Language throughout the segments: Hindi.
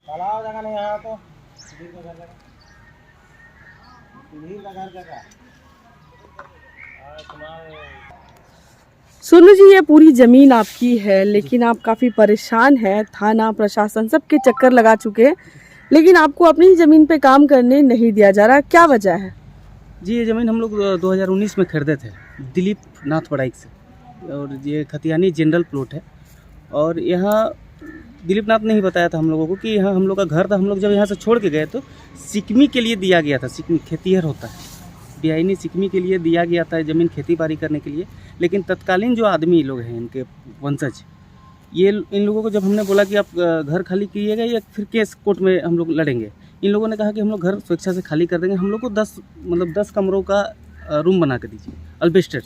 तालाब जगह नहीं यहाँ तो सीढ़ी का घर जगह सीढ़ी का घर जगह तुम्हारे। सोनू जी, ये पूरी ज़मीन आपकी है, लेकिन आप काफ़ी परेशान हैं। थाना प्रशासन सबके चक्कर लगा चुके हैं, लेकिन आपको अपनी ज़मीन पे काम करने नहीं दिया जा रहा। क्या वजह है? जी, ये ज़मीन हम लोग 2019 में खरीदे थे दिलीप नाथ पड़ाइक से, और ये खतियानी जनरल प्लॉट है। और यहाँ दिलीप नाथ ने ही बताया था हम लोगों को कि यहाँ हम लोग का घर था। हम लोग जब यहाँ से छोड़ के गए तो सिकमी के लिए दिया गया था। सिकमी खेतीहर होता है, बियाइनी सिकमी के लिए दिया गया था ज़मीन खेती बाड़ी करने के लिए। लेकिन तत्कालीन जो आदमी लोग हैं, इनके वंशज, ये इन लोगों को जब हमने बोला कि आप घर खाली कीजिएगा या फिर केस कोर्ट में हम लोग लड़ेंगे, इन लोगों ने कहा कि हम लोग घर स्वेच्छा से खाली कर देंगे, हम लोग को 10 कमरों का रूम बना के दीजिए अल्बेस्टर।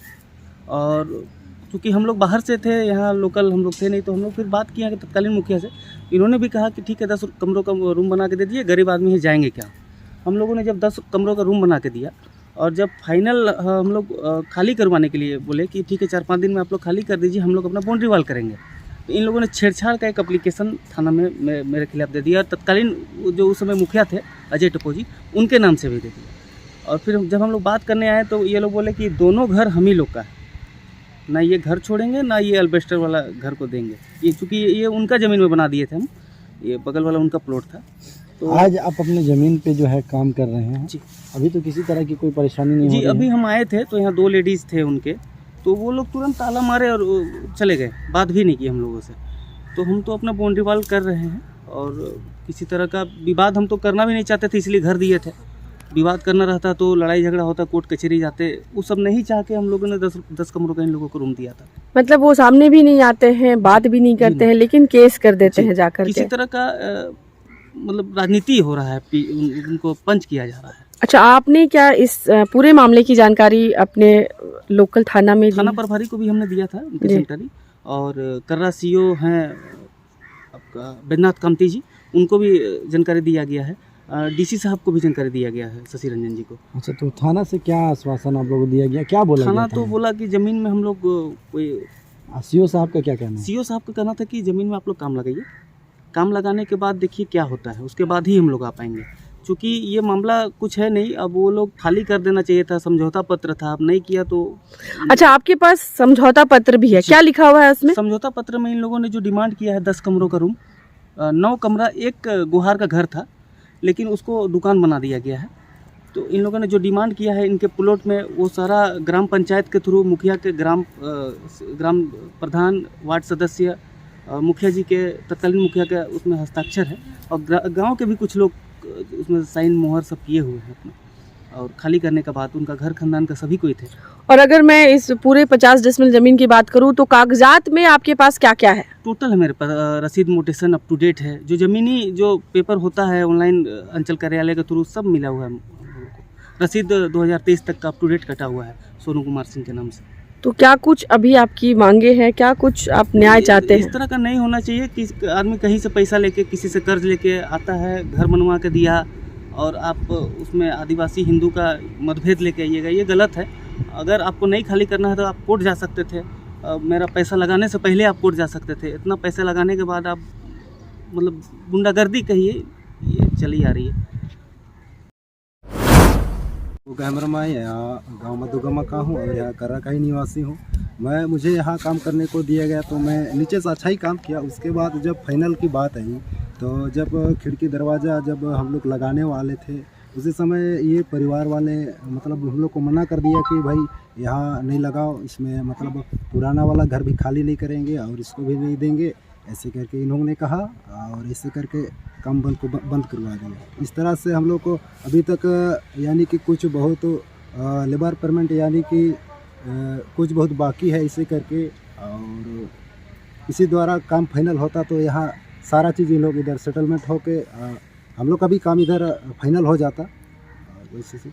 और क्योंकि हम लोग बाहर से थे, यहाँ लोकल हम लोग थे नहीं, तो हम लोग फिर बात किया कि तत्कालीन मुखिया से। इन्होंने भी कहा कि ठीक है 10 कमरों का रूम बना के दे दिए, गरीब आदमी है जाएंगे क्या। हम लोगों ने जब 10 कमरों का रूम बना के दिया और जब फाइनल हम लोग खाली करवाने के लिए बोले कि ठीक है 4-5 दिन में आप लोग खाली कर दीजिए, हम लोग अपना बाउंड्री वाल करेंगे, तो इन लोगों ने छेड़छाड़ का एक एप्लीकेशन थाना में मेरे खिलाफ दे दिया। और तत्कालीन जो उस समय मुखिया थे अजय टपोजी, उनके नाम से भी दे दिया। और फिर जब हम लोग बात करने आए तो ये लोग बोले कि दोनों घर हम ही लोग का है, ना ये घर छोड़ेंगे ना ये अल्बेस्टर वाला घर को देंगे। ये चूँकि ये उनका ज़मीन में बना दिए थे हम, ये बगल वाला उनका प्लॉट था। तो आज आप अपने ज़मीन पे जो है काम कर रहे हैं जी, अभी तो किसी तरह की कोई परेशानी नहीं हो जी रही अभी है? हम आए थे तो यहाँ 2 लेडीज़ थे उनके, तो वो लोग तुरंत ताला मारे और चले गए, बात भी नहीं की हम लोगों से। तो हम तो अपना बाउंड्री वॉल कर रहे हैं और किसी तरह का विवाद हम तो करना भी नहीं चाहते थे, इसलिए घर दिए थे। विवाद करना रहता तो लड़ाई झगड़ा होता, कोर्ट कचहरी जाते, वो सब नहीं चाह के हम लोगों ने 10 कमरों का इन लोगों को रूम दिया था। मतलब वो सामने भी नहीं आते हैं, बात भी नहीं करते हैं, लेकिन केस कर देते हैं जाकर किसी के। तरह का मतलब राजनीति हो रहा है, उनको पंच किया जा रहा है। अच्छा, आपने क्या इस पूरे मामले की जानकारी अपने लोकल थाना में दी? थाना प्रभारी को भी हमने दिया था, उनकी जानकारी। और कर्रा सीओ हैं आपका बैद्यनाथ कामती जी, उनको भी जानकारी दिया गया है। डीसी साहब को भी जानकारी दिया गया है, शशि रंजन जी को। अच्छा, तो थाना से क्या आश्वासन आप लोगों को दिया गया, क्या बोला थाना गया तो बोला कि ज़मीन में हम लोग कोई, सीओ साहब का क्या कहना है? सीओ साहब का कहना था कि ज़मीन में आप लोग काम लगाइए, काम लगाने के बाद देखिए क्या होता है, उसके बाद ही हम लोग आ पाएंगे। चूँकि ये मामला कुछ है नहीं, अब वो लोग खाली कर देना चाहिए था, समझौता पत्र था, अब नहीं किया तो। अच्छा, आपके पास समझौता पत्र भी है, क्या लिखा हुआ है उसमें? समझौता पत्र में इन लोगों ने जो डिमांड किया है 10 कमरों का रूम, 9 कमरा, एक गुहार का घर था, लेकिन उसको दुकान बना दिया गया है। तो इन लोगों ने जो डिमांड किया है इनके प्लॉट में, वो सारा ग्राम पंचायत के थ्रू, मुखिया के ग्राम प्रधान, वार्ड सदस्य, मुखिया जी के, तत्कालीन मुखिया के उसमें हस्ताक्षर है, और गांव के भी कुछ लोग उसमें साइन मोहर सब किए हुए हैं अपने। और खाली करने के बाद उनका घर खानदान का सभी कोई थे। और अगर मैं इस पूरे 50 डिसमिल जमीन की बात करूं तो कागजात में आपके पास क्या क्या है? टोटल है मेरे पास रसीद मोटेशन अप टू डेट है, जो ज़मीनी जो पेपर होता है ऑनलाइन अंचल कार्यालय के थ्रू सब मिला हुआ है हम लोगों को। रसीद 2023 तक का अप टू डेट कटा हुआ है सोनू कुमार सिंह के नाम से। तो क्या कुछ अभी आपकी मांगे हैं, क्या कुछ आप न्याय चाहते हैं? इस तरह का नहीं होना चाहिए कि आदमी कहीं से पैसा लेके, किसी से कर्ज लेके आता है, घर बनवा के दिया और आप उसमें आदिवासी हिंदू का मतभेद लेके आइएगा, ये गलत है। अगर आपको नहीं खाली करना है तो आप कोर्ट जा सकते थे, मेरा पैसा लगाने से पहले आप कोर्ट जा सकते थे। इतना पैसा लगाने के बाद आप मतलब गुंडागर्दी कहिए, ये चली आ रही है। कैमरा यहाँ गाँव मधुगमा का हूँ और यहाँ कर्रा का ही निवासी हूँ। मुझे यहाँ काम करने को दिया गया तो मैं नीचे से अच्छा ही काम किया। उसके बाद जब फाइनल की बात आई तो जब खिड़की दरवाज़ा जब हम लोग लगाने वाले थे, उसी समय ये परिवार वाले मतलब हम लोग को मना कर दिया कि भाई यहाँ नहीं लगाओ, इसमें मतलब पुराना वाला घर भी खाली नहीं करेंगे और इसको भी नहीं देंगे, ऐसे करके इन्होंने कहा और ऐसे करके काम बंद करवा दिया। इस तरह से हम लोग को अभी तक यानी कि कुछ बहुत लेबर पेमेंट यानी कि कुछ बहुत बाकी है, इसे करके और इसी द्वारा काम फाइनल होता तो यहाँ सारा चीज़ इन लोग इधर सेटलमेंट होके हम लोग का भी काम इधर फाइनल हो जाता। वैसे से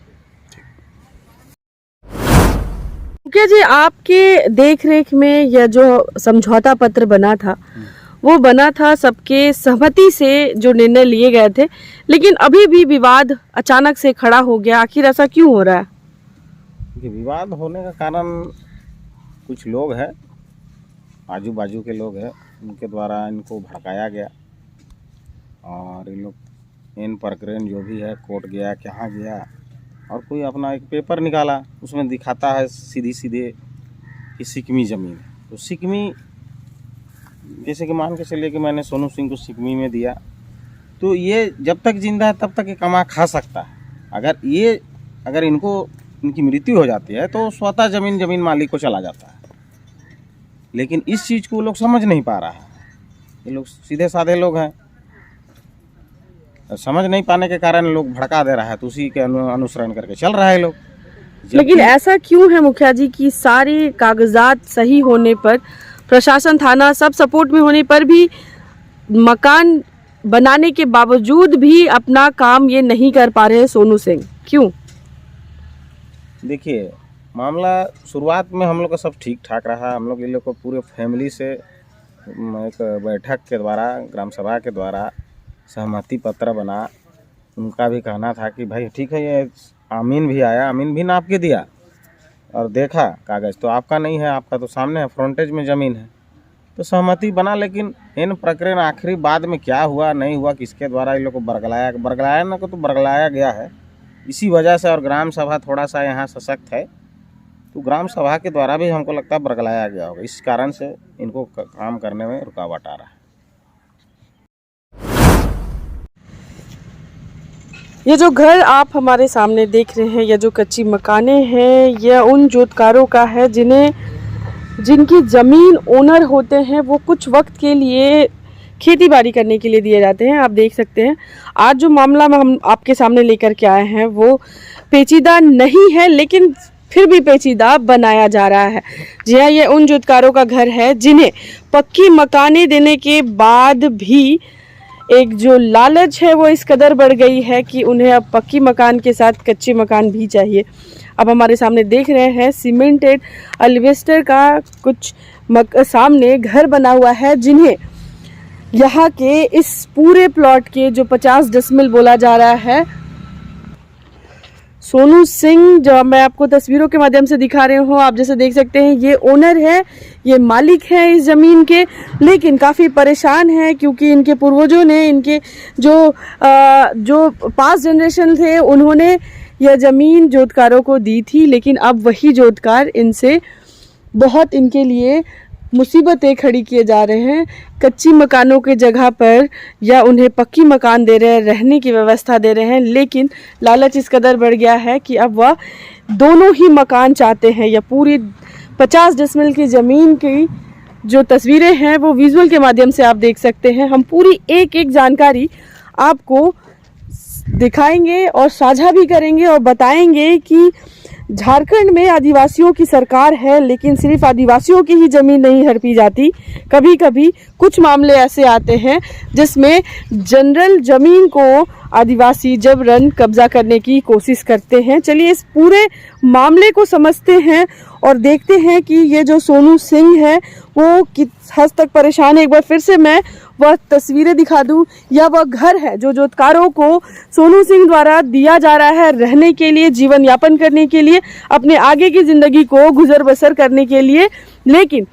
मुखिया जी, आपके देख रेख में यह जो समझौता पत्र बना था वो बना था सबके सहमति से, जो निर्णय लिए गए थे, लेकिन अभी भी विवाद अचानक से खड़ा हो गया। आखिर ऐसा क्यों हो रहा है? विवाद होने का कारण कुछ लोग हैं, आजू बाजू के लोग हैं, उनके द्वारा इनको भड़काया गया और इन लोग इन प्रकरण जो भी है कोर्ट गया, कहाँ गया, और कोई अपना एक पेपर निकाला, उसमें दिखाता है सीधे सीधे कि सिकमी ज़मीन है। तो सिकमी जैसे कि मान के चलिए कि मैंने सोनू सिंह को सिकमी में दिया, तो ये जब तक जिंदा है तब तक ये कमा खा सकता है। अगर इनकी मृत्यु हो जाती है तो स्वतः ज़मीन मालिक को चला जाता है। लेकिन इस चीज़ को वो लोग समझ नहीं पा रहा है। ये लोग सीधे साधे लोग हैं, समझ नहीं पाने के कारण लोग भड़का दे रहा है, तो उसी के अनुसरण करके चल रहा है लोग। लेकिन ऐसा क्यों है मुखिया जी कि सारे कागजात सही होने पर, प्रशासन थाना सब सपोर्ट में होने पर भी, मकान बनाने के बावजूद भी अपना काम ये नहीं कर पा रहे हैं सोनू सिंह, क्यों? देखिए, मामला शुरुआत में हम लोग का सब ठीक ठाक रहा। हम लोग ये लोग को पूरे फैमिली से एक बैठक के द्वारा, ग्राम सभा के द्वारा सहमति पत्र बना। उनका भी कहना था कि भाई ठीक है, ये आमीन भी आया, आमीन भी नाप के दिया और देखा कागज़ तो आपका नहीं है, आपका तो सामने है, फ्रंटेज में ज़मीन है, तो सहमति बना। लेकिन इन प्रकरण आखिरी बाद में क्या हुआ नहीं हुआ, किसके द्वारा इन लोग को बरगलाया ना को तो बरगलाया गया है इसी वजह से। और ग्राम सभा थोड़ा सा यहाँ सशक्त है, तो ग्राम सभा के द्वारा भी हमको लगता है बरगलाया गया होगा। इस कारण से इनको काम करने में रुकावट आ रहा है। ये जो घर आप हमारे सामने देख रहे हैं, ये जो कच्ची मकानें हैं, यह उन जोतकारों का है जिनकी ज़मीन ओनर होते हैं। वो कुछ वक्त के लिए खेती बाड़ी करने के लिए दिए जाते हैं। आप देख सकते हैं आज जो मामला हम आपके सामने लेकर के आए हैं वो पेचीदा नहीं है, लेकिन फिर भी पेचीदा बनाया जा रहा है। जी हाँ, ये उन जोतकारों का घर है जिन्हें पक्की मकानें देने के बाद भी एक जो लालच है वो इस कदर बढ़ गई है कि उन्हें अब पक्की मकान के साथ कच्चे मकान भी चाहिए। अब हमारे सामने देख रहे हैं सीमेंटेड अल्वेस्टर का कुछ सामने घर बना हुआ है, जिन्हें यहाँ के इस पूरे प्लॉट के जो 50 डिसमिल बोला जा रहा है, सोनू सिंह, जो मैं आपको तस्वीरों के माध्यम से दिखा रही हूँ, आप जैसे देख सकते हैं ये ओनर है, ये मालिक है इस ज़मीन के, लेकिन काफ़ी परेशान है क्योंकि इनके पूर्वजों ने, इनके जो पास्ट जनरेशन थे, उन्होंने यह ज़मीन जोतकारों को दी थी। लेकिन अब वही जोतकार इनसे बहुत इनके लिए मुसीबतें खड़ी किए जा रहे हैं। कच्ची मकानों के जगह पर या उन्हें पक्की मकान दे रहे हैं, रहने की व्यवस्था दे रहे हैं, लेकिन लालच इस कदर बढ़ गया है कि अब वह दोनों ही मकान चाहते हैं। या पूरी 50 डिसमिल की ज़मीन की जो तस्वीरें हैं वो विजुअल के माध्यम से आप देख सकते हैं। हम पूरी एक एक जानकारी आपको दिखाएंगे और साझा भी करेंगे और बताएंगे कि झारखंड में आदिवासियों की सरकार है, लेकिन सिर्फ आदिवासियों की ही ज़मीन नहीं हड़पी जाती। कभी कभी कुछ मामले ऐसे आते हैं जिसमें जनरल ज़मीन को आदिवासी जबरन कब्जा करने की कोशिश करते हैं। चलिए इस पूरे मामले को समझते हैं और देखते हैं कि ये जो सोनू सिंह है वो किस हद तक परेशान है। एक बार फिर से मैं वह तस्वीरें दिखा दूं, या वह घर है जो जोतकारों को सोनू सिंह द्वारा दिया जा रहा है रहने के लिए, जीवन यापन करने के लिए, अपने आगे की ज़िंदगी को गुजर बसर करने के लिए। लेकिन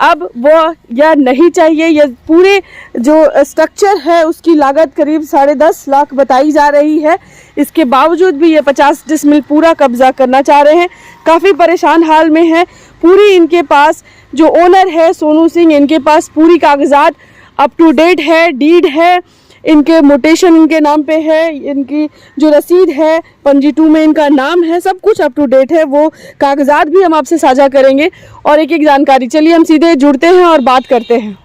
अब वो यह नहीं चाहिए। यह पूरे जो स्ट्रक्चर है उसकी लागत करीब 10.5 लाख बताई जा रही है। इसके बावजूद भी ये 50 डिसमिल पूरा कब्जा करना चाह रहे हैं। काफ़ी परेशान हाल में है। पूरी इनके पास जो ओनर है सोनू सिंह, इनके पास पूरी कागजात अप टू डेट है, डीड है, इनके मोटेशन इनके नाम पे है, इनकी जो रसीद है पंजी 2 में इनका नाम है, सब कुछ अप टू डेट है। वो कागजात भी हम आपसे साझा करेंगे और एक एक जानकारी। चलिए हम सीधे जुड़ते हैं और बात करते हैं।